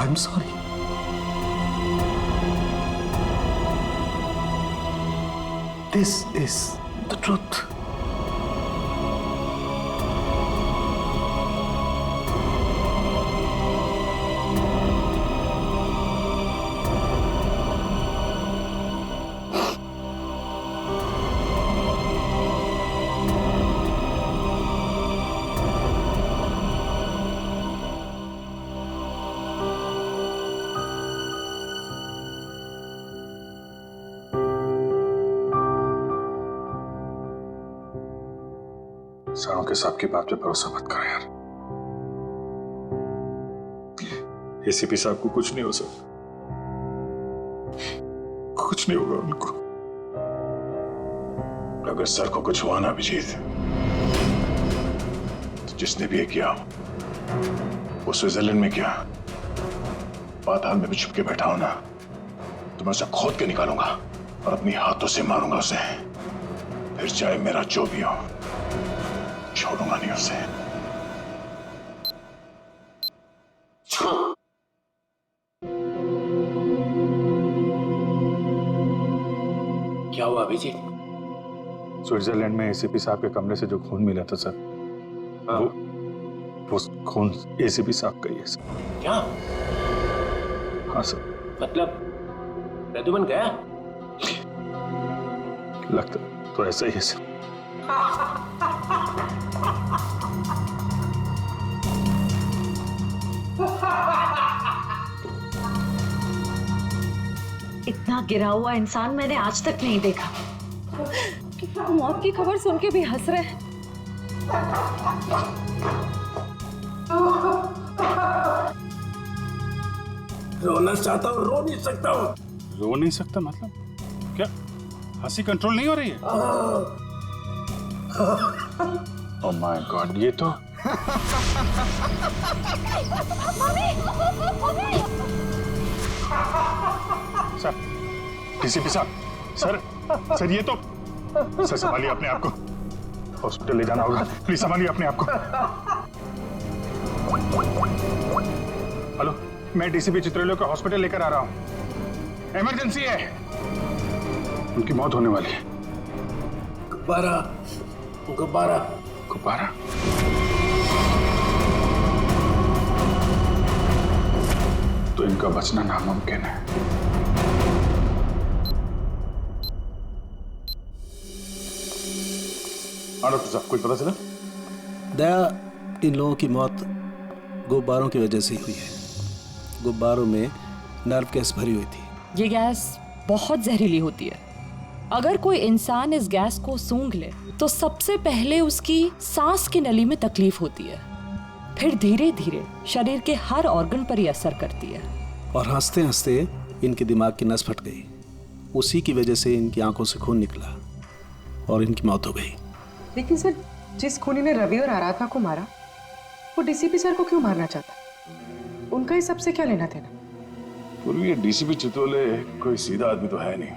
I'm sorry. This is the truth. सारों के साहब की बात पे भरोसा मत करो यार। एसीपी साहब को कुछ नहीं हो सकता, कुछ नहीं होगा उनको। अगर सर को कुछ हुआ ना अभिजीत, तो जिसने भी ये किया वो स्विट्जरलैंड में किया, पाताल में भी छुप के बैठा हो ना, तो मैं उसे खोद के निकालूंगा और अपनी हाथों से मारूंगा उसे। फिर चाहे मेरा जो भी हो, छोड़ूंगा नहीं उसे। क्या हुआ अभिजीत? स्विट्जरलैंड में एसीपी साहब के कमरे से जो खून मिला था सर, वो खून एसीपी साहब का ही है सर। क्या? हाँ सर। मतलब प्रद्युमन गया? लगता तो ऐसा ही है सर। इतना गिरा हुआ इंसान मैंने आज तक नहीं देखा। मौत की खबर सुन के भी हंस रहे हैं। रोना चाहता हूँ, रो नहीं सकता हूँ। रो नहीं सकता मतलब क्या? हंसी कंट्रोल नहीं हो रही है? ओह माय गॉड, ये तो सर, डीसीपी साहब, सर ये तो सर संभालिए अपने आप को, हॉस्पिटल ले जाना होगा, प्लीज संभालिए अपने आप को। हेलो, मैं डीसीपी चित्रलोक को हॉस्पिटल लेकर आ रहा हूँ, इमरजेंसी है, उनकी मौत होने वाली है। गुब्बारा, गुब्बारा, गुब्बारा? तो इनका बचना नामुमकिन है। हाँ डॉक्टर साहब, कुछ पता चला? दया, इन लोगों की मौत गुब्बारों की वजह से ही हुई है। गुब्बारों में नर्व गैस भरी हुई थी। ये गैस बहुत जहरीली होती है। अगर कोई इंसान इस गैस को सूंघ ले तो सबसे पहले उसकी सांस की नली में तकलीफ होती है, फिर धीरे धीरे शरीर के हर ऑर्गन पर ये असर करती है। और हंसते हंसते इनके दिमाग की नस फट गई। उसी की वजह से इनकी आंखों से खून निकला और इनकी मौत हो गई। लेकिन सर, जिस खूनी ने रवि और आराधना को मारा, वो डीसीपी सर को क्यों मारना चाहता? उनका इस सबसे क्या लेना देना? पूर्वी ये डीसीपी चितोले कोई सीधा आदमी तो है नहीं,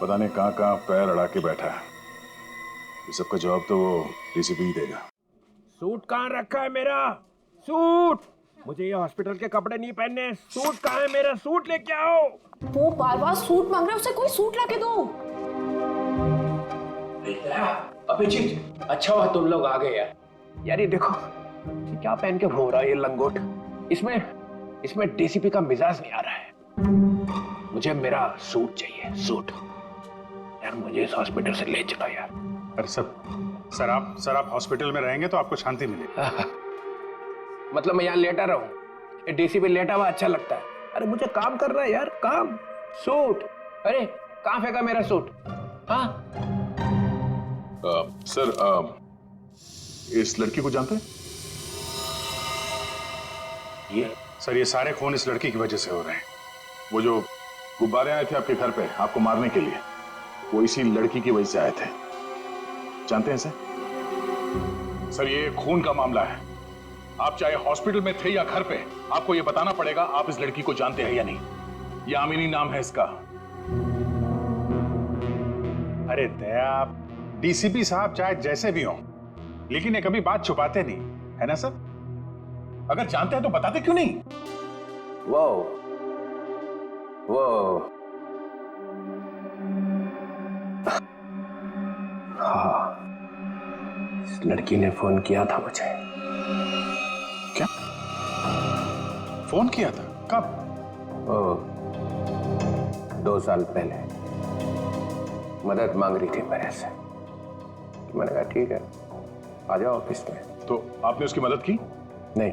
पता नहीं कहाँ कहाँ पैर अड़ा के बैठा है। इस सबका जवाब तो वो डीसीपी ही देगा। सूट कहाँ रखा है मेरा? सूट! मुझे ये हॉस्पिटल के कपड़े नहीं पहनने। सूट कहाँ है मेरा? सूट लेके आओ। वो बार बार सूट मांग रहा है, उसे कोई सूट लाके दो। अभिजीत, अच्छा हुआ तुम लोग आ गए यार। यार ये देखो, ये क्या पहन के घूम रहा है ये लंगोट? इसमें डीसीपी का मिजाज नहीं आ रहा है। मुझे मेरा सूट चाहिए, सूट। यार मुझे इस हॉस्पिटल से ले चलो यार। अरे सर आप हॉस्पिटल में रहेंगे तो आपको शांति मिलेगी। मतलब मैं यहाँ लेटा रहूं? ये डीसीपी लेटा हुआ अच्छा लगता है? अरे मुझे काम करना है यार, काम। सूट, अरे कहाँ फेंका मेरा सूट? हाँ सर, इस लड़की को जानते हैं? ये सारे खून इस लड़की की वजह से हो रहे हैं। वो जो गुब्बारे आए थे आपके घर पे आपको मारने के लिए, वो इसी लड़की की वजह से आए थे। जानते हैं सर, ये खून का मामला है। आप चाहे हॉस्पिटल में थे या घर पे, आपको ये बताना पड़ेगा आप इस लड़की को जानते हैं या नहीं। ये आमिनी नाम है इसका। अरे दया, डीसीपी साहब चाहे जैसे भी हों, लेकिन ये कभी बात छुपाते नहीं है ना सर? अगर जानते हैं तो बताते क्यों नहीं? वो हाँ, इस लड़की ने फोन किया था मुझे। क्या फोन किया था? कब? 2 साल पहले मदद मांग रही थी मेरे से। मैंने कहा ठीक है, आ जाओ ऑफिस में। तो आपने उसकी मदद की? नहीं,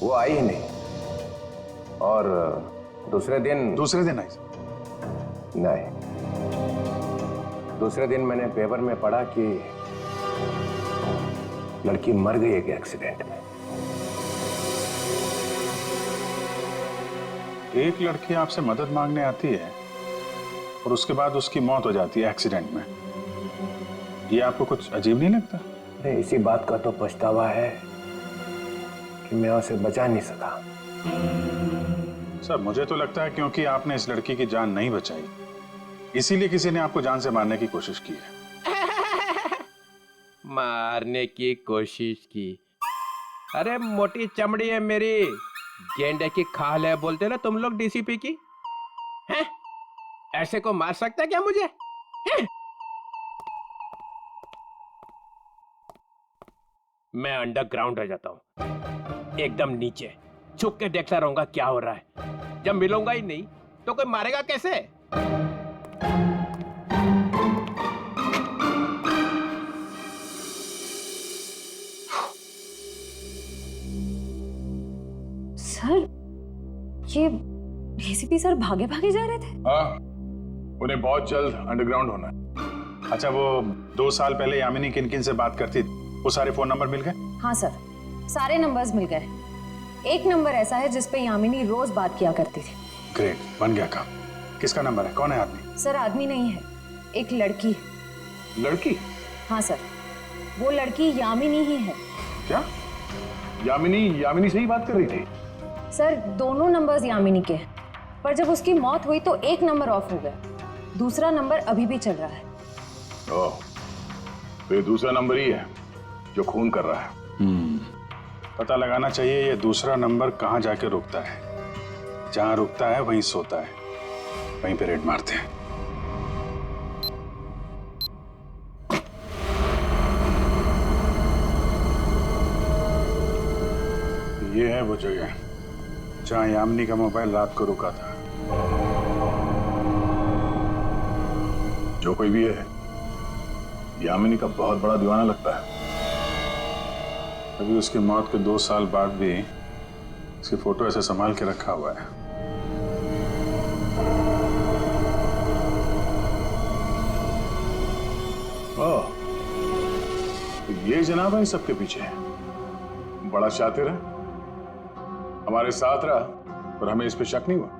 वो आई ही नहीं। और दूसरे दिन आई? नहीं, दूसरे दिन मैंने पेपर में पढ़ा कि लड़की मर गई एक एक्सीडेंट में। एक लड़की आपसे मदद मांगने आती है और उसके बाद उसकी मौत हो जाती है एक्सीडेंट में। ये आपको कुछ अजीब नहीं लगता? नहीं, इसी बात का तो पछतावा है कि मैं उसे बचा नहीं सका। सर, मुझे तो लगता है क्योंकि आपने इस लड़की की जान नहीं बचाई, इसीलिए किसी ने आपको जान से मारने की कोशिश की है। मारने की कोशिश की? अरे मोटी चमड़ी है मेरी, गेंडे की खाल है बोलते ना तुम लोग डीसीपी की। हैं? ऐसे को मार सकता है क्या मुझे? हैं? मैं अंडरग्राउंड रह जाता हूं, एकदम नीचे छुप के देखता रहूंगा क्या हो रहा है। जब मिलूंगा ही नहीं तो कोई मारेगा कैसे? सर, ये डीसीपी सर भागे भागे जा रहे थे। हाँ, उन्हें बहुत जल्द अंडरग्राउंड होना है। अच्छा, वो 2 साल पहले यामिनी किन किन से बात करती, वो सारे फोन नंबर मिल गए? हाँ सर, सारे नंबर्स मिल गए। एक नंबर ऐसा है जिस पे यामिनी रोज बात किया करती थी। ग्रेट, बन गया काम। किसका नंबर है? कौन है आदमी? सर, आदमी नहीं है, एक लड़की। लड़की? हाँ सर, वो लड़की यामिनी ही है। क्या? यामिनी से ही बात कर रही थी? सर, दोनों नंबर्स यामिनी के हैं, पर जब उसकी मौत हुई तो एक नंबर ऑफ हो गया, दूसरा नंबर अभी भी चल रहा है। ओह, तो ये दूसरा नंबर ही है जो खून कर रहा है। पता लगाना चाहिए ये दूसरा नंबर कहाँ जाके रुकता है। जहां रुकता है वहीं सोता है, वहीं पे रेड मारते हैं। ये है वो जगह जहां यामिनी का मोबाइल रात को रुका था। जो कोई भी है, यामिनी का बहुत बड़ा दीवाना लगता है। अभी उसकी मौत के 2 साल बाद भी उसकी फोटो ऐसे संभाल के रखा हुआ है। ओह, तो ये जनाब है सबके पीछे, बड़ा शातिर है, हमारे साथ रहा और हमें इस पे शक नहीं हुआ।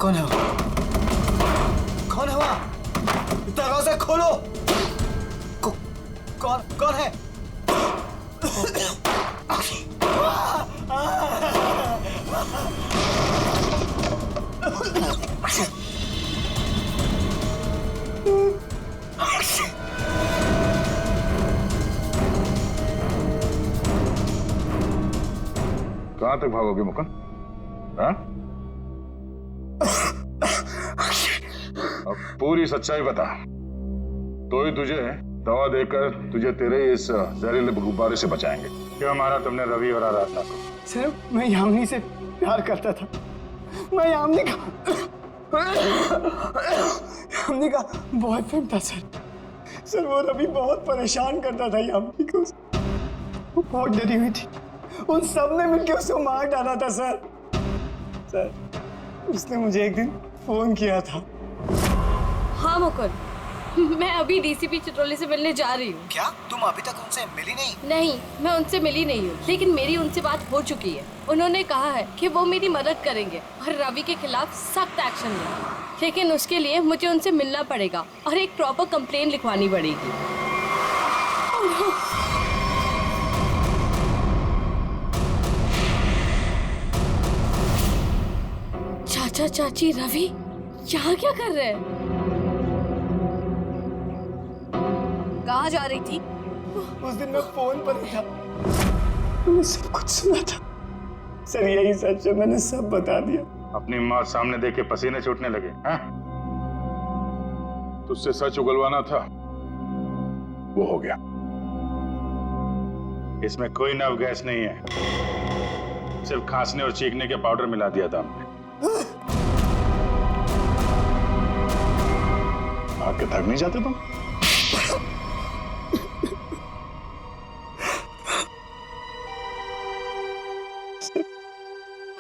कौन है वो? कौन है वहां? दरवाजा खोलो। कौन है? कहां तक भागोगे मुकुंद? हाँ? अब पूरी सच्चाई बता, तो ही तुझे दवा देकर तुझे तेरे इस जहरीले गुब्बारे से बचाएंगे। क्यों मारा तुमने रवि और आराधना को? सर, मैं यामिनी से प्यार करता था। मैं यामिनी का बॉयफ्रेंड था सर। वो रवि बहुत परेशान करता था यामिनी को। वो बहुत डरी हुई थी, उन सब ने मिलकर उसको मार डाला था सर। उसने मुझे एक दिन फोन किया था। हाँ मुकुल, मैं अभी डीसीपी चित्रोले से मिलने जा रही हूँ। क्या तुम अभी तक उनसे मिली नहीं? नहीं, मैं उनसे मिली नहीं हूँ, लेकिन मेरी उनसे बात हो चुकी है। उन्होंने कहा है कि वो मेरी मदद करेंगे और रवि के खिलाफ सख्त एक्शन लेंगे, लेकिन उसके लिए मुझे उनसे मिलना पड़ेगा और एक प्रॉपर कंप्लेन लिखवानी पड़ेगी। चाचा चाची रवि यहाँ क्या कर रहे हैं? कहाँ जा रही थी? उस दिन मैं फोन पर ही था, मैंने सब कुछ सुना था। सर यही सच है, मैंने सब बता दिया। अपनी मौत सामने देख के पसीने छूटने लगे हैं? तुझसे सच उगलवाना था, वो हो गया। इसमें कोई नव गैस नहीं है, सिर्फ खांसने और चीखने के पाउडर मिला दिया था हमने। भाग के थक नहीं जाते तुम?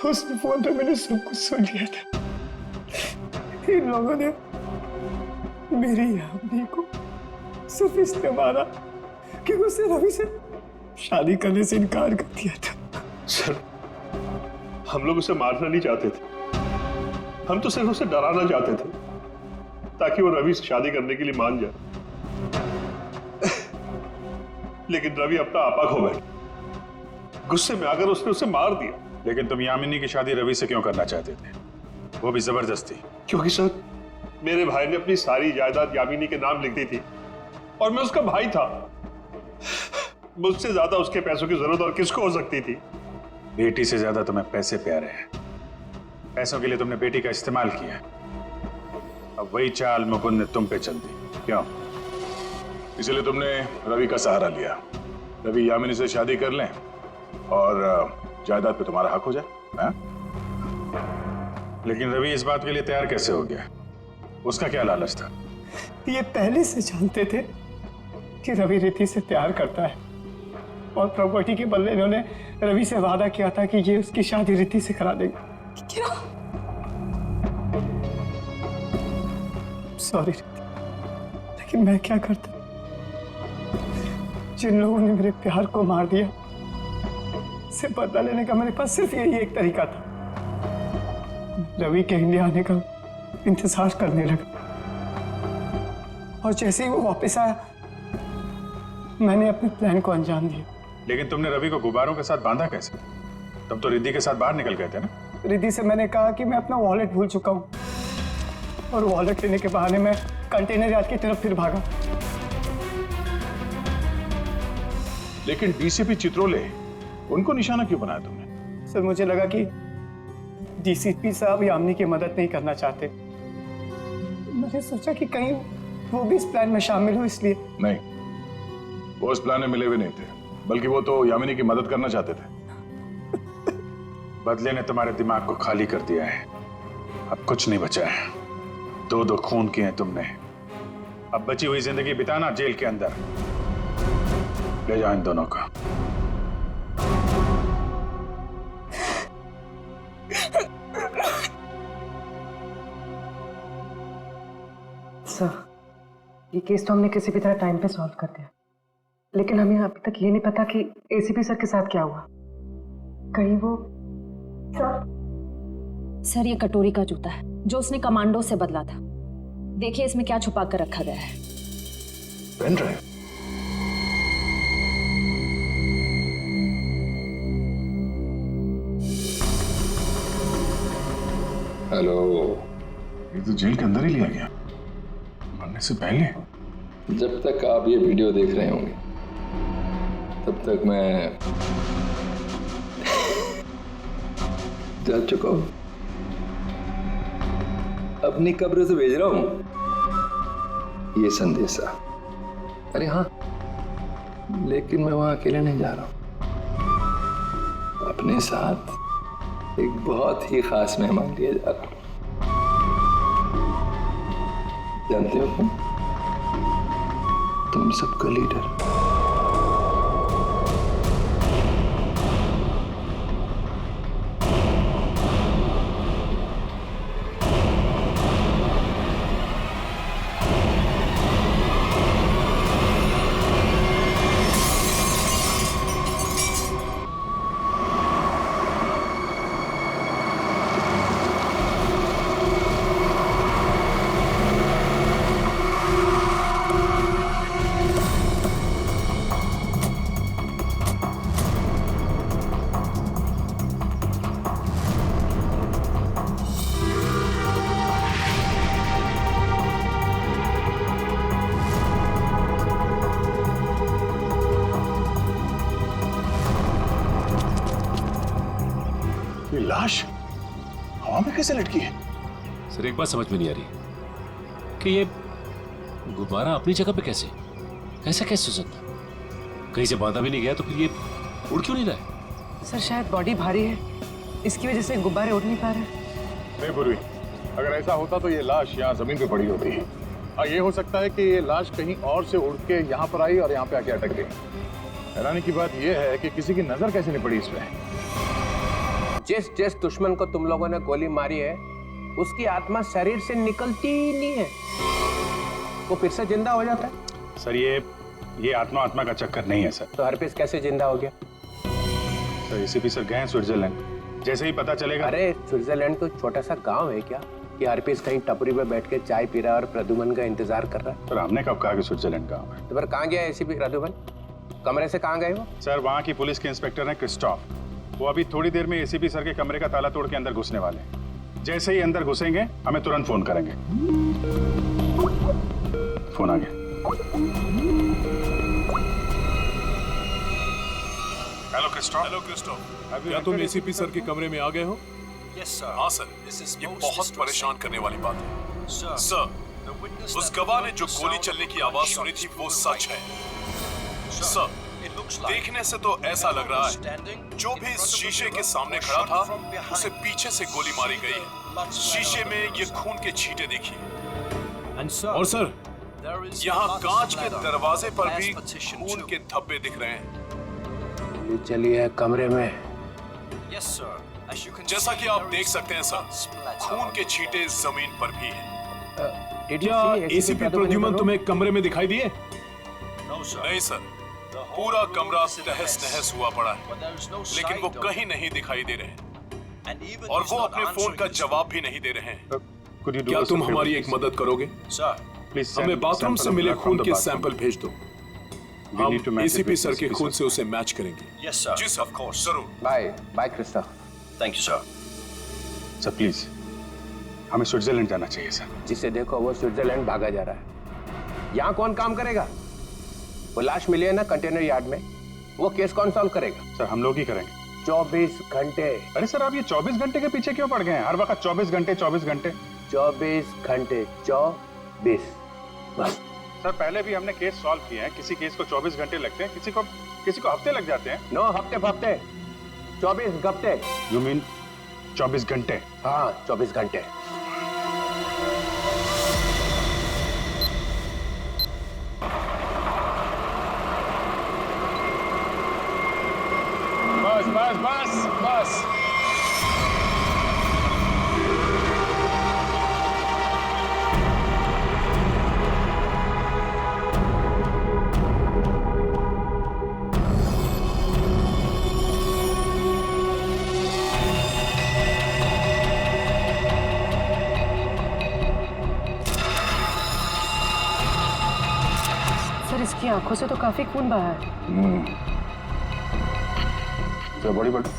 उस फोन पे मैंने सब कुछ सुन लिया था। इन लोगों ने मेरी यामिनी को सिर्फ इसलिए मारा कि उसने रवि से शादी करने से इनकार कर दिया था। सर, हम लोग उसे मारना नहीं चाहते थे, हम तो सिर्फ उसे डराना चाहते थे ताकि वो रवि से शादी करने के लिए मान जाए। लेकिन रवि अपना आपा खो बैठा, गुस्से में आकर उसने उसे मार दिया। लेकिन तुम यामिनी की शादी रवि से क्यों करना चाहते थे, वो भी जबरदस्ती? क्योंकि सर, मेरे भाई ने अपनी सारी जायदाद यामिनी के नाम लिख दी थी और मैं उसका भाई था। मुझसे ज्यादा उसके पैसों की जरूरत और किसको हो सकती थी? बेटी से ज्यादा तुम्हें पैसे प्यारे हैं। पैसों के लिए तुमने बेटी का इस्तेमाल किया, अब वही चाल मुकुंद ने तुम पे चल दी। क्यों? इसलिए तुमने रवि का सहारा लिया। रवि यामिनी से शादी कर लें और जायदाद पे तुम्हारा हक हो जाए। हाँ? लेकिन रवि इस बात के लिए तैयार कैसे हो गया? उसका क्या लालच था? ये पहले से जानते थे कि रवि रिद्धि से प्यार करता है और प्रॉपर्टी के बदले इन्होंने रवि से वादा किया था कि ये उसकी शादी रिद्धि से करा देंगे। क्या? सॉरी रिद्धि, लेकिन मैं क्या करता? जिन लोगों ने मेरे प्यार को मार दिया, से बदला लेने का मेरे पास सिर्फ यही एक तरीका था। रवि के इंडिया आने का इंतजार करने लगा और जैसे ही वो वापस आया, मैंने अपने प्लान को अंजाम दिया। लेकिन तुमने रवि को गुब्बारों के साथ बांधा कैसे? तुम तो रिद्धि के साथ बाहर निकल गए थे ना? रिद्धि से मैंने कहा कि मैं अपना वॉलेट भूल चुका हूँ और वॉलेट लेने के बहाने मैं कंटेनर यार्ड की तरफ फिर भागा। लेकिन डीसीपी चित्रोले, उनको निशाना क्यों बनाया तुमने? सर मुझे लगा कि डीसीपी साहब यामिनी की मदद नहीं करना चाहते। मैंने सोचा कि कहीं वो भी इस प्लान में शामिल हो, इसलिए। नहीं, वो इस प्लान में मिले हुए नहीं थे, बल्कि वो तो यामिनी की मदद करना चाहते थे। बदले ने तुम्हारे दिमाग को खाली कर दिया है, अब कुछ नहीं बचा है। दो दो खून किए हैं तुमने, अब बची हुई जिंदगी बिताना जेल के अंदर। ले जाओ इन दोनों को। सर, ये केस तो हमने किसी भी तरह टाइम पे सॉल्व कर दिया, लेकिन हमें अभी तक ये नहीं पता कि एसीपी सर के साथ क्या हुआ। कहीं वो सर, ये कटोरी का जूता है जो उसने कमांडो से बदला था। देखिए इसमें क्या छुपा कर रखा गया है। Pen drive? हेलो। ये तो जेल के अंदर ही लिया गया, मरने से पहले। जब तक आप ये वीडियो देख रहे होंगे तब तक मैं जा चुका हूं। अपनी कब्र से भेज रहा हूं ये संदेशा। अरे हाँ, लेकिन मैं वहां अकेले नहीं जा रहा हूं, अपने साथ एक बहुत ही खास मेहमान लिए जा रहा हूं। जानते हो तुम सबका लीडर। लाश हवा में कैसे लटकी है? सर एक बात समझ में नहीं आ रही कि ये गुब्बारा अपनी जगह पे कैसे, ऐसा कैसे हो सकता? कहीं से बांधा भी नहीं गया तो फिर ये उड़ क्यों नहीं रहा है? सर शायद बॉडी भारी है, इसकी वजह से गुब्बारे उड़ नहीं पा रहे। नहीं पूर्वी, अगर ऐसा होता तो ये लाश यहाँ जमीन पे पड़ी होती है। हाँ, ये हो सकता है कि ये लाश कहीं और से उड़ के यहाँ पर आई और यहाँ पे आके अटक गई। हैरानी की बात यह है कि किसी की नजर कैसे नहीं पड़ी इसमें। जिस दुश्मन को तुम लोगों ने गोली मारी है उसकी आत्मा शरीर से निकलती ही नहीं है, वो फिर से जिंदा हो जाता है। सर ये आत्मा का चक्कर नहीं है सर। तो हरपीस कैसे जिंदा हो गया? सर एसीपी सर गए हैं स्विट्जरलैंड, जैसे ही पता चलेगा। अरे स्विट्जरलैंड तो छोटा सा गांव है क्या कि हरपीस कहीं टपरी पे बैठ के चाय पी रहा है और प्रद्युमन का इंतजार कर रहा है? सर हमने कब कहा कि स्विट्जरलैंड गांव है? तो फिर कहाँ गया एसीपी प्रद्युमन? कमरे से कहाँ गए वो? सर वहाँ की पुलिस के इंस्पेक्टर हैं क्रिस्टोफ, वो अभी थोड़ी देर में एसीपी सर के कमरे का ताला तोड़ के अंदर घुसने वाले हैं। जैसे ही अंदर घुसेंगे हमें तुरंत फोन करेंगे। फोन आ गया। हेलो क्रिस्टोफ, क्या तुम एसीपी सर के कमरे में आ गए हो? हाँ सर, ये बहुत परेशान करने वाली बात है। सर, उस गवाह ने जो गोली चलने की आवाज सुनी थी वो सच है। सर, देखने से तो ऐसा लग रहा है जो भी इस शीशे के सामने खड़ा था उसे पीछे से गोली मारी गई है। शीशे में ये खून के छींटे देखिए। और सर, यहाँ कांच के दरवाजे पर भी खून के धब्बे दिख रहे हैं। चलिए कमरे में। जैसा कि आप देख सकते हैं सर, खून के छींटे जमीन पर भी हैं। क्या एसीपी प्रद्युमन तुम्हें कमरे में दिखाई दिए? नहीं सर, पूरा कमरा तहस नहस हुआ पड़ा है, लेकिन वो कहीं नहीं दिखाई दे रहे हैं और वो अपने फोन का जवाब भी नहीं दे रहे हैं। क्या तुम हमारी एक मदद करोगे? प्लीज हमें बाथरूम से मिले खून के सैंपल भेज दो। हम एसीपी सर के खून से उसे मैच करेंगे। जी सर, जरूर। Bye Christoph. Thank you sir. Sir please हमें स्विट्जरलैंड जाना चाहिए सर। जिसे देखो वो स्विट्जरलैंड भागा जा रहा है। यहाँ कौन काम करेगा? वो लाश मिली है ना कंटेनर यार्ड में, वो केस कौन सॉल्व करेगा? सर हम लोग ही करेंगे। 24 घंटे। अरे सर आप ये 24 घंटे के पीछे क्यों पड़ गए हैं? हर वक्त 24 घंटे 24 घंटे 24 घंटे 24 बस। सर पहले भी हमने केस सॉल्व किए हैं। किसी केस को 24 घंटे लगते हैं, किसी को हफ्ते लग जाते हैं। नो हफ्ते 24 घंटे। यू मीन 24 घंटे? हाँ 24 घंटे। बस बस बस बस। सर इसकी आंखों से तो काफी खून बहा है। बड़ी बड़ी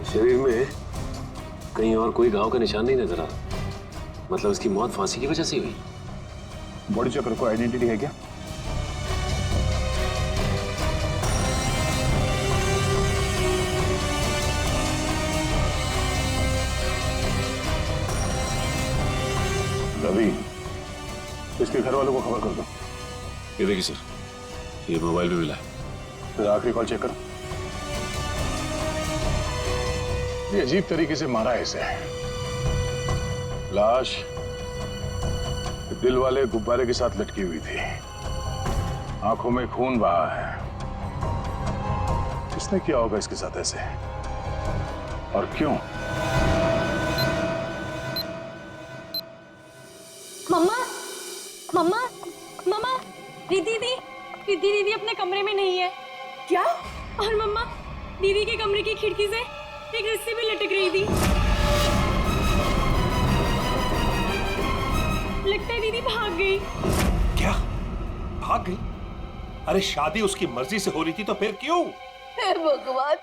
शरीर में कहीं और कोई घाव का निशान नहीं नजर आ रहा। मतलब उसकी मौत फांसी की वजह से हुई। बॉडी चेक को आइडेंटिटी है क्या? रवि, इसके घर वालों को खबर कर दो। ये देखिए सर, ये मोबाइल भी मिला है। फिर आखिरी कॉल चेक करो। ये अजीब तरीके से मारा है इसे। लाश दिल वाले गुब्बारे के साथ लटकी हुई थी, आंखों में खून बहा है। किसने किया होगा इसके साथ ऐसे, और क्यों? मम्मा मम्मा मम्मा, रिद्धि दीदी अपने कमरे में नहीं है। क्या? और मम्मा, दीदी के कमरे की खिड़की से एक रस्सी भी लटक रही थी। लगता है दीदी भाग गई। क्या भाग गई? अरे शादी उसकी मर्जी से हो रही थी तो फिर क्यों? हे भगवान,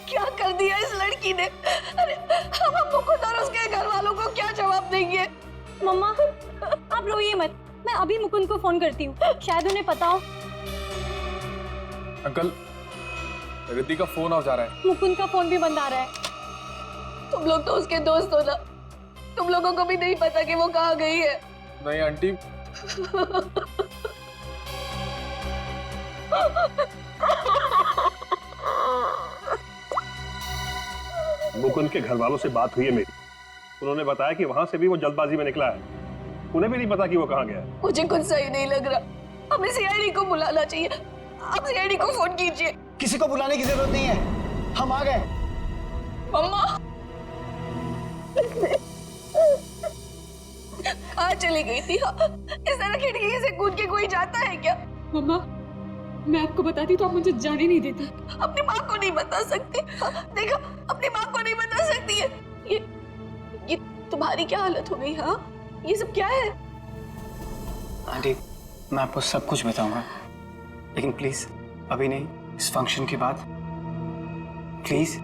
क्या कर दिया इस लड़की ने? अरे हम अम्मू को और उसके घर वालों को क्या जवाब देंगे? मम्मा आप रोइए मत, मैं अभी मुकुंद को फोन करती हूँ, शायद उन्हें पता हो। अंकल, रिद्धि का फोन आ जा रहा है। मुकुंद का फोन भी बंद आ रहा है। तुम लोग तो उसके दोस्त हो ना, तुम लोगों को भी नहीं पता कि वो कहाँ गई है। नहीं आंटी। मुकुंद के घर वालों से बात हुई है मेरी, उन्होंने बताया कि वहां से भी वो जल्दबाजी में निकला है, उन्हें भी नहीं पता कि वो कहाँ गया है। मुझे कुछ सही नहीं लग रहा, हमें सीआईडी को बुलाना चाहिए। आप सीआईडी को फोन कीजिए। किसी को बुलाने की जरूरत नहीं है, हम आ गए। मम्मा कहाँ चली गई थी? इस तरह खिड़की से कूद के कोई जाता है क्या? मम्मा, मैं आपको बताती तो आप मुझे जाने नहीं देती। अपनी माँ को नहीं बता सकती? देखा, अपनी माँ को नहीं बता सकती है। ये तुम्हारी क्या हालत हो गई? हाँ, ये सब क्या है? आंटी, मैं आपको सब कुछ बताऊंगा, लेकिन प्लीज अभी नहीं, इस फंक्शन के बाद प्लीज।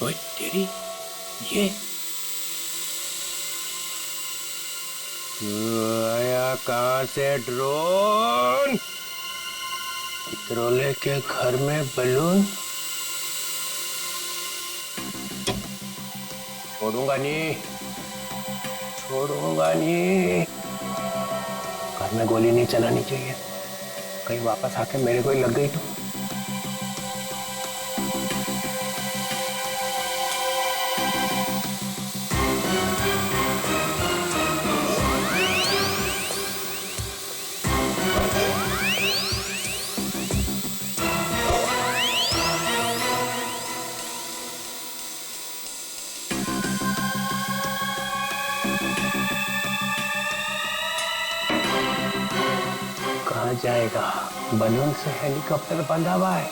ओए तेरी ये आया कहाँ से ड्रोन? इतरोले के घर में बलून? छोड़ूंगा नहीं, छोड़ूंगा नहीं। घर में गोली नहीं चलानी चाहिए, कहीं वापस आके मेरे को ही लग गई तो। कहाँ जाएगा? बलून से हेलीकॉप्टर बंधा हुआ है।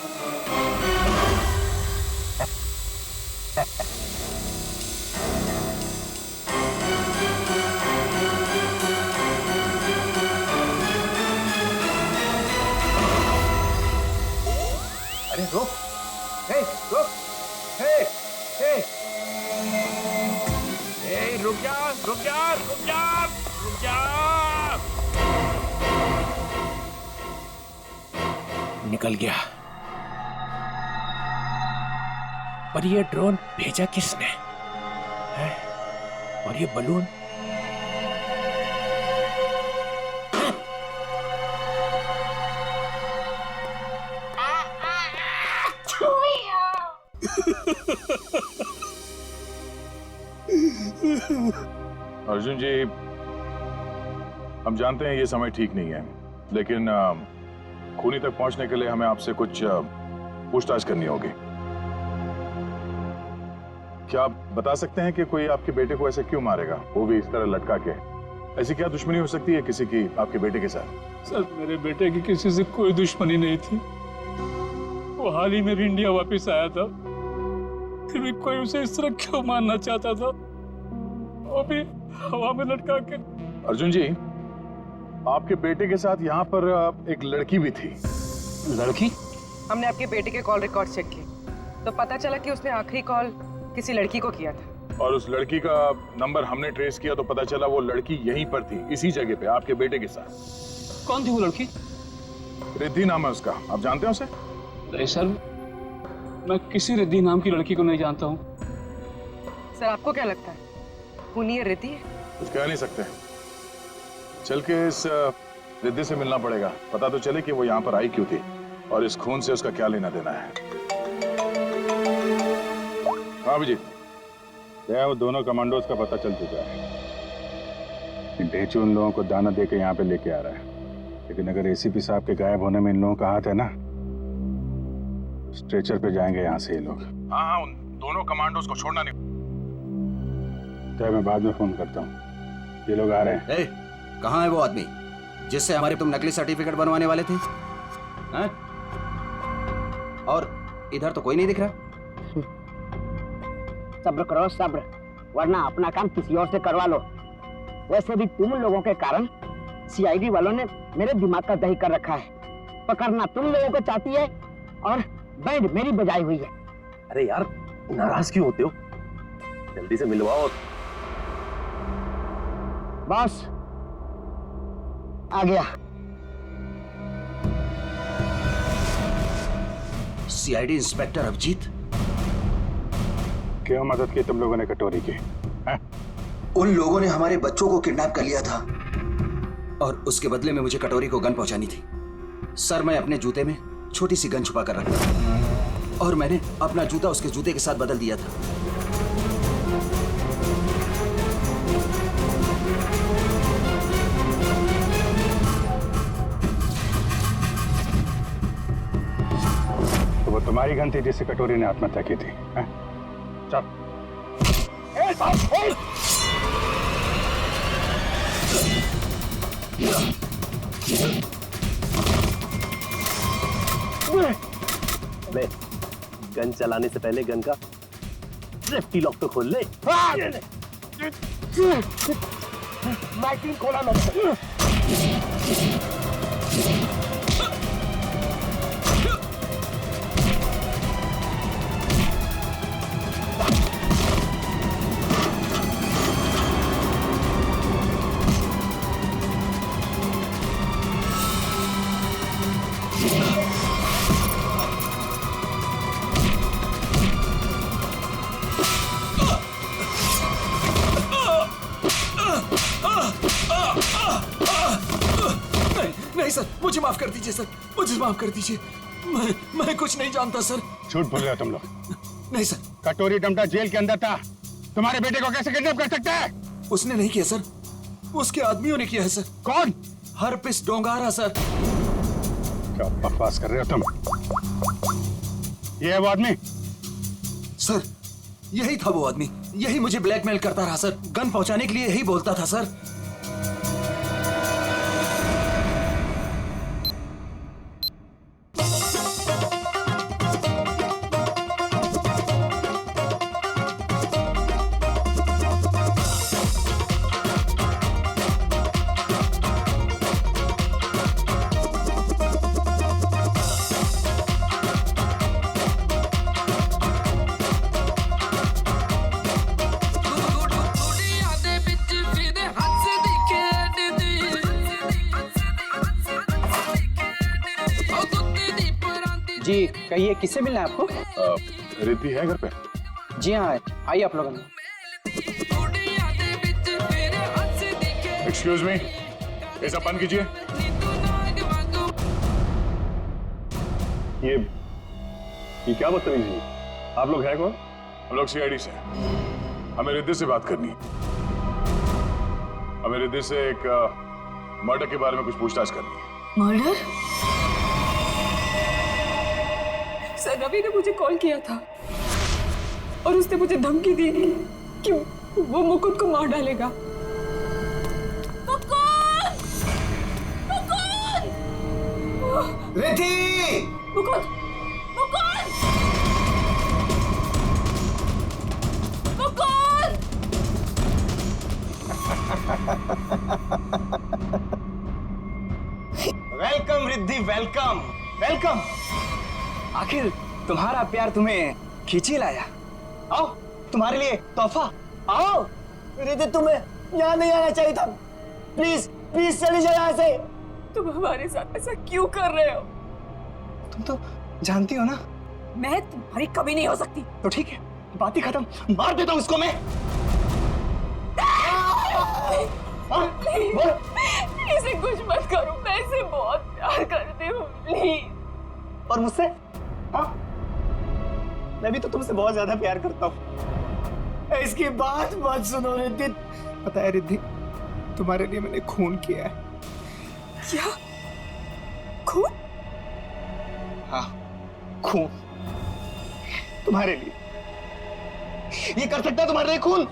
अरे रुक, रुक, रुक जा, रुक जा, रुक जा, रुक जा। निकल गया। पर ये ड्रोन भेजा किसने है? और ये बलून? अर्जुन जी, हम जानते हैं ये समय ठीक नहीं है, लेकिन खूनी तक पहुंचने के लिए हमें आपसे कुछ पूछताछ करनी होगी। क्या आप बता सकते हैं कि कोई आपके बेटे को ऐसे क्यों मारेगा, वो भी इस तरह लटका के? ऐसी क्या दुश्मनी हो सकती है किसी की आपके बेटे के साथ? सर, मेरे बेटे की किसी से कोई दुश्मनी नहीं थी। वो हाल ही में भी इंडिया वापस आया था, फिर भी कोई उसे इस तरह क्यों मारना चाहता था, वो भी हवा में लटका के। अर्जुन जी, आपके बेटे के साथ यहाँ पर एक लड़की भी थी। लड़की? हमने आपके बेटे के कॉल रिकॉर्ड चेक किए तो पता चला कि उसने आखिरी कॉल किसी लड़की को किया था। और उस लड़की का नंबर हमने ट्रेस किया तो पता चला वो लड़की यहीं पर थी, इसी जगह पे आपके बेटे के साथ। कौन थी वो लड़की? रिद्धि नाम है उसका, आप जानते हैं उसे? नहीं सर, मैं किसी रिद्धि नाम की लड़की को नहीं जानता हूँ। सर, आपको क्या लगता है खूनी ये रिद्धि है? कुछ कह नहीं सकते, चल के इस रिद्धि से मिलना पड़ेगा, पता तो चले कि वो यहाँ पर आई क्यों थी और इस खून से उसका क्या लेना देना है। हाँ अभिजीत, वो दोनों कमांडोज का पता चल चुका है। ढेचू उन लोगों को दाना दे के यहाँ पे लेके आ रहा है, लेकिन अगर एसीपी साहब के गायब होने में इन लोगों का हाथ है ना, स्ट्रेचर पे जाएंगे यहाँ से ये लोग। हाँ, उन दोनों कमांडोज को छोड़ना नहीं। तो मैं बाद में फोन करता हूँ, ये लोग आ रहे हैं। कहाँ है वो आदमी जिससे हमारे तुम नकली सर्टिफिकेट बनवाने वाले थे? हैं? और इधर तो कोई नहीं दिख रहा। सब्र करो सब्र, वरना अपना काम किसी और से करवा लो। वैसे भी तुम लोगों के कारण सीआईडी वालों ने मेरे दिमाग का दही कर रखा है। पकड़ना तुम लोगों को चाहती है और बैंड मेरी बजाई हुई है। अरे यार नाराज क्यों होते हो, जल्दी से मिलवाओ। बॉस आ गया। सीआईडी इंस्पेक्टर अभिजीत, क्यों मदद की तुम लोगों ने कटोरी की? उन लोगों ने हमारे बच्चों को किडनैप कर लिया था और उसके बदले में मुझे कटोरी को गन पहुंचानी थी। सर, मैं अपने जूते में छोटी सी गन छुपा कर रखा था और मैंने अपना जूता उसके जूते के साथ बदल दिया था। तो वो तुम्हारी गन थी जिससे कटोरी ने आत्महत्या की थी? चल। अबे गन चलाने से पहले गन का सेफ्टी लॉक तो खोल ले। मैगजीन खोला मैंने। नहीं सर, मुझे माफ कर दीजिए सर, मुझे माफ कर दीजिए। मैं कुछ नहीं जानता सर। झूठ बोल रहे हो तुम लोग। नहीं सर। कटोरी डमटा जेल के अंदर था, तुम्हारे बेटे को कैसे किडनैप कर सकता है? उसने नहीं किया सर, उसके आदमियों ने किया है सर। कौन? Herpes डोंगारा sir. क्या बकवास कर रहे हो तुम? ये है वो आदमी? सर यही था वो आदमी, यही मुझे ब्लैकमेल करता रहा सर। गन पहुंचाने के लिए यही बोलता था सर। जी कहिए, किससे मिलना है आपको? रिद्धि है घर पे? जी हाँ, आइए आप लोग अंदर। एक्सक्यूज मी, ये सब बंद कीजिए। ये क्या बदतमीजी है? आप लोग हैं कौन? हम लोग सीआईडी से, हमें रिद्धि से बात करनी है। हमें रिद्धि से एक मर्डर के बारे में कुछ पूछताछ करनी है। मर्डर? सर रवि ने मुझे कॉल किया था और उसने मुझे धमकी दी कि वो मुकुंद को मार डालेगा। Riddhi! Mukund! Mukund! Mukund! Welcome Riddhi, welcome welcome. आखिर तुम्हारा प्यार तुम्हें खींची लाया। आओ, तुम्हारे लिए तोहफा। आओ। रिद्धि, तुम्हें यहाँ नहीं आना चाहिए था। प्लीज प्लीज चली जाओ यहाँ से। तुम हमारे साथ ऐसा क्यों कर रहे हो? तुम तो जानती हो ना मैं तुम्हारी कभी नहीं हो सकती। तो ठीक है, बात ही खत्म। मार देता हूँ इसको मैं। इसे कुछ मत करो, मैं इसे बहुत प्यार करती हूँ, प्लीज। और मुझसे? हाँ, मैं भी तो तुमसे बहुत ज्यादा प्यार करता हूँ। इसकी बात मत सुनो रिद्धि। पता है रिद्धि, तुम्हारे लिए मैंने खून किया है। क्या? खून? हाँ, खून तुम्हारे लिए। ये कर सकता है तुम्हारे लिए खून?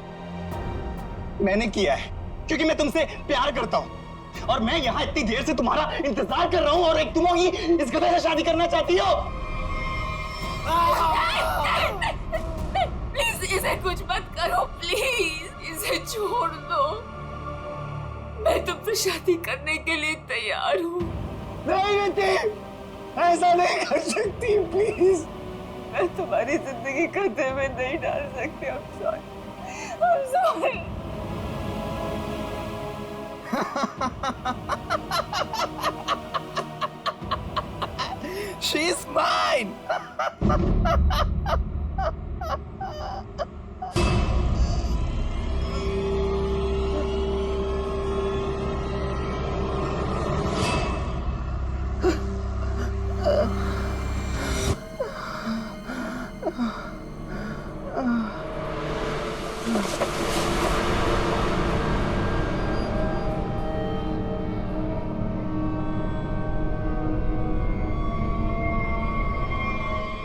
मैंने किया है क्योंकि मैं तुमसे प्यार करता हूँ और मैं यहाँ इतनी देर से तुम्हारा इंतजार कर रहा हूँ और एक तुम ही इस गधे से शादी करना चाहती हो। प्लीज इसे कुछ मत करो, प्लीज इसे छोड़ दो। मैं तुमसे शादी करने के लिए तैयार हूँ। नहीं बेटी, ऐसा नहीं कर सकती, प्लीज। मैं तुम्हारी जिंदगी खतरे में नहीं डाल सकती। I'm sorry। She's mine।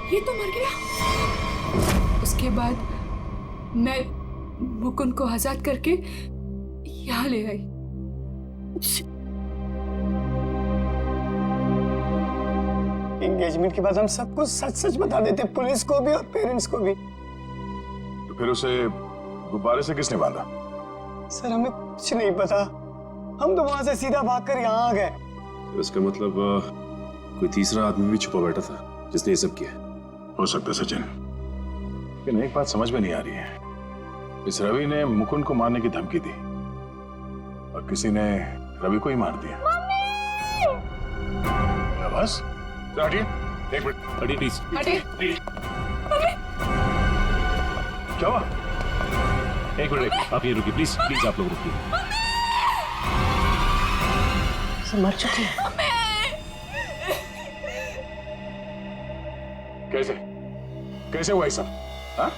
ये तो मर गया। उसके बाद मैं मुकुंद को आजाद करके यहाँ ले आई। एंगेजमेंट के बाद हम सब कुछ सच सच बता देते, पुलिस को भी और पेरेंट्स को भी। तो फिर उसे गुब्बारे से किसने बांधा? सर हमें कुछ नहीं पता, हम तो वहां से सीधा भागकर यहाँ आ गए। तो इसका मतलब कोई तीसरा आदमी भी छुपा बैठा था जिसने ये सब किया। हो सकता है सचिन, लेकिन एक बात समझ में नहीं आ रही है। इस रवि ने मुकुंद को मारने की धमकी दी और किसी ने रवि को ही मार दिया। बस हटिए, एक मिनट हटिए प्लीज। हटिए। क्या हुआ? एक मिनट, आप ये रुकिए प्लीज, प्लीज आप लोग रुकिए। मर चुकी है। कैसे कैसे हुआ सब? हाँ?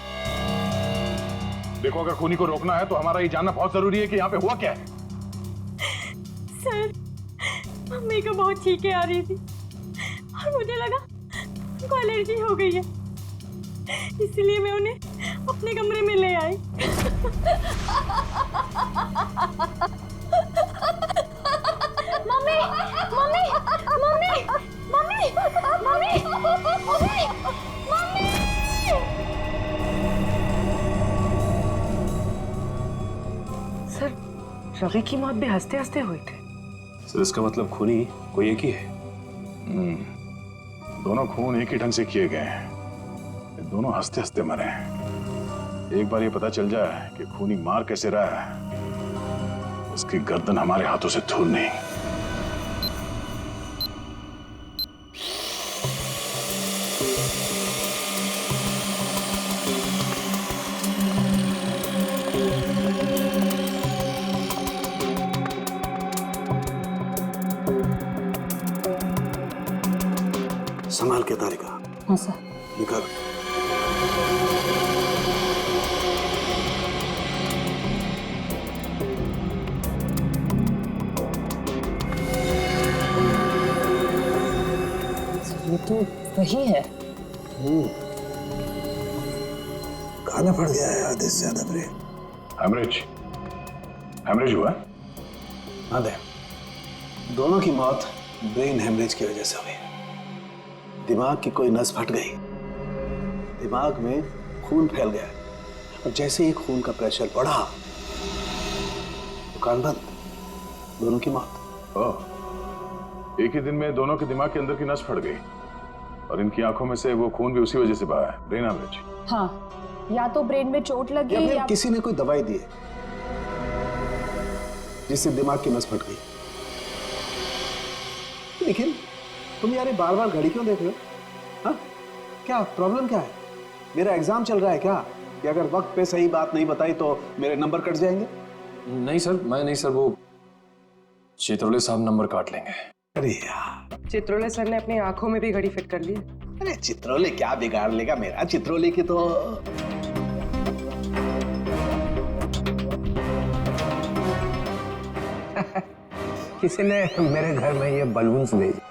देखो, अगर खूनी को रोकना है तो हमारा ये जानना बहुत जरूरी है कि यहाँ पे हुआ क्या है। सर, मम्मी को बहुत छींकें आ रही थी और मुझे लगा उनको एलर्जी हो गई है, इसलिए मैं उन्हें अपने कमरे में ले आई। Mummy, mummy, mummy, mummy, mummy, mummy, mummy. Sir, Ravi की मौत भी हंसते हंसते हुई थी। सर इसका मतलब खूनी कोई एक ही है। दोनों खून एक ही ढंग से किए गए हैं, दोनों हंसते हंसते मरे हैं। एक बार ये पता चल जाए कि खूनी मार कैसे रहा है, उसकी गर्दन हमारे हाथों से दूर नहीं। संभाल के तारिका। हाँ सर। निकाल। ये तो वही है। खाना पड़ गया है आधे से ज्यादा ब्रेन। हेमरेज, हेमरेज हुआ? हाँ दे, दोनों की मौत ब्रेन हेमरेज की वजह से हुई। दिमाग की कोई नस फट गई, दिमाग में खून फैल गया और जैसे ही खून का प्रेशर बढ़ा तो कान बंद, दोनों की मौत। ओह, एक ही दिन में दोनों के दिमाग के अंदर की नस फट गई और इनकी आंखों में से वो खून भी उसी वजह से बहा है, ब्रेन हेमरेज। हाँ, या तो ब्रेन में चोट लगी या किसी ने कोई दवाई दी है जिससे दिमाग की नस फट गई। लेकिन तुम यार बार बार घड़ी क्यों देख रहे हो? हाँ, क्या प्रॉब्लम क्या है? मेरा एग्जाम चल रहा है क्या कि अगर वक्त पे सही बात नहीं बताई तो मेरे नंबर कट जाएंगे? नहीं सर, मैं नहीं सर, वो चित्रोले साहब नंबर काट लेंगे। अरे यार, चित्रोले सर ने अपनी आंखों में भी घड़ी फिट कर ली। अरे चित्रोले क्या बिगाड़ लेगा मेरा? चित्रोले की तो किसी ने मेरे घर में ये बलून्स भेजे।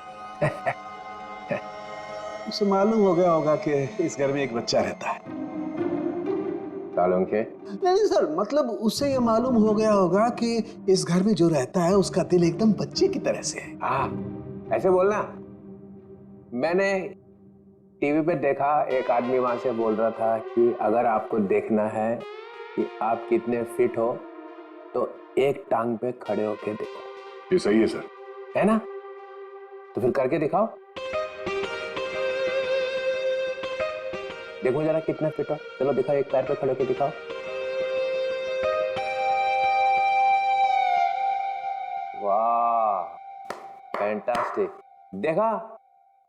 उसे मालूम हो गया होगा कि इस घर में एक बच्चा रहता है। सालों के। नहीं सर, मतलब उससे ये मालूम हो गया होगा कि इस घर में जो रहता है उसका दिल एकदम बच्चे की तरह से है। हाँ, ऐसे बोलना। मैंने टीवी पे देखा, एक आदमी वहां से बोल रहा था कि अगर आपको देखना है कि आप कितने फिट हो तो एक टांग पे खड़े होके देखो। ये सही है सर। है ना? तो फिर करके दिखाओ। देखो जरा कितने फिट हो। चलो दिखाओ, एक पैर पे खड़े होके दिखाओ। वाह, फैंटास्टिक। देखा,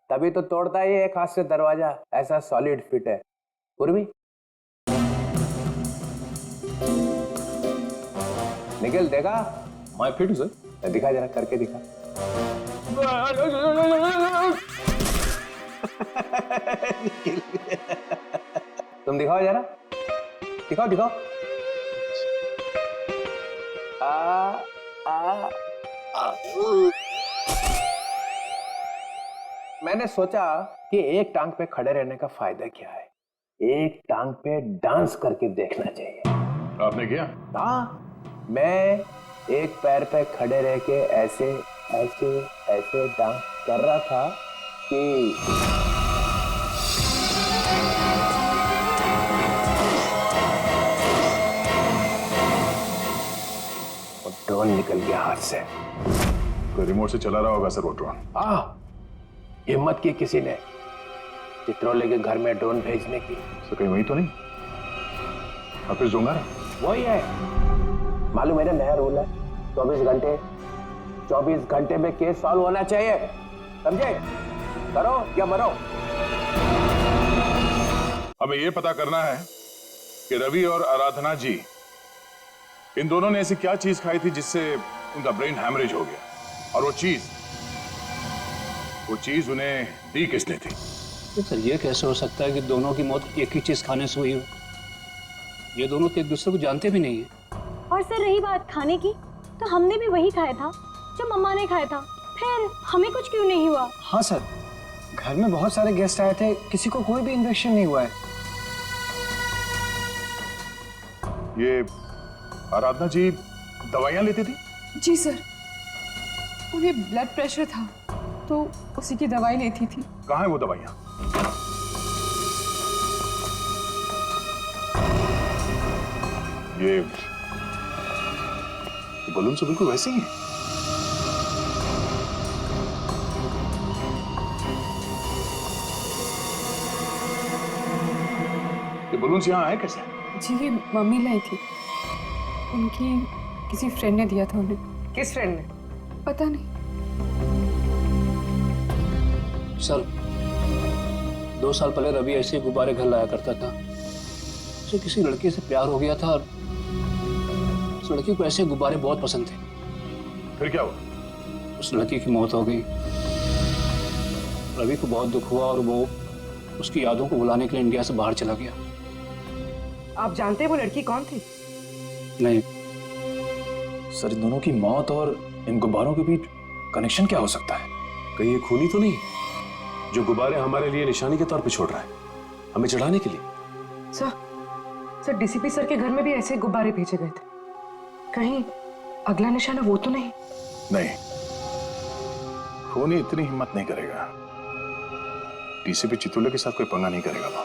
तभी तो तोड़ता ही एक हाथ से दरवाजा, ऐसा सॉलिड फिट है। पूर्वी निखिल, देखा? मैं फिट हूं सर। दिखा जरा, करके दिखा। तुम दिखाओ जरा, दिखाओ दिखाओ। मैंने सोचा कि एक टांग पे खड़े रहने का फायदा क्या है, एक टांग पे डांस करके देखना चाहिए। आपने किया? हाँ, मैं एक पैर पे खड़े रह के ऐसे ऐसे ऐसे डांस कर रहा था कि ड्रोन निकल गया हाथ से। कोई रिमोट से चला रहा होगा सर वो ड्रोन। हाँ, हिम्मत की किसी ने चित्रोले के घर में ड्रोन भेजने की। तो कहीं वही तो नहीं? ऑफिस डोंगारा? वही है। मालूम है, नया रूल है, 24 घंटे में केस सॉल्व होना चाहिए। समझे? करो या मरो। हमें यह पता करना है कि रवि और आराधना जी, इन दोनों ने ऐसी क्या चीज खाई थी जिससे उनका ब्रेन हैमरेज हो गया, और वो चीज उन्हें दी किसने थी? तो सर ये कैसे हो सकता है कि दोनों की मौत एक ही चीज खाने से हुई हो? ये दोनों तो एक दूसरे को जानते भी नहीं है। और सर रही बात खाने की, तो हमने भी वही खाया था जो मम्मा ने खाया था, फिर हमें कुछ क्यों नहीं हुआ? हाँ सर, घर में बहुत सारे गेस्ट आए थे, किसी को कोई भी इन्फेक्शन नहीं हुआ है। ये आराधना जी दवाइयां लेती थी? जी सर, उन्हें ब्लड प्रेशर था तो उसी की दवाई लेती थी। कहाँ है वो दवाइयां? ये बलून से बिल्कुल वैसे ही है। ये बलून्स यहाँ आए कैसे? जी ये मम्मी लाई थी, उनकी किसी फ्रेंड ने दिया था उन्हें। किस फ्रेंड ने? पता नहीं सर। 2 साल पहले रवि ऐसे गुब्बारे घर लाया करता था। उसे किसी लड़की से प्यार हो गया था और उस लड़की को ऐसे गुब्बारे बहुत पसंद थे। फिर क्या हुआ? उस लड़की की मौत हो गई। रवि को बहुत दुख हुआ और वो उसकी यादों को भुलाने के लिए इंडिया से बाहर चला गया। आप जानते हैं वो लड़की कौन थी? नहीं सर, इन दोनों की मौत और इन गुब्बारों के बीच कनेक्शन क्या हो सकता है? कहीं ये खूनी तो नहीं जो गुब्बारे हमारे लिए निशानी के तौर पे छोड़ रहा है, हमें चढ़ाने के लिए? सर डीसीपी सर के घर में भी ऐसे गुब्बारे भेजे गए थे, कहीं अगला निशाना वो तो नहीं? नहीं, खूनी इतनी हिम्मत नहीं करेगा। डीसीपी चितुले के साथ कोई पंगा नहीं करेगा वो।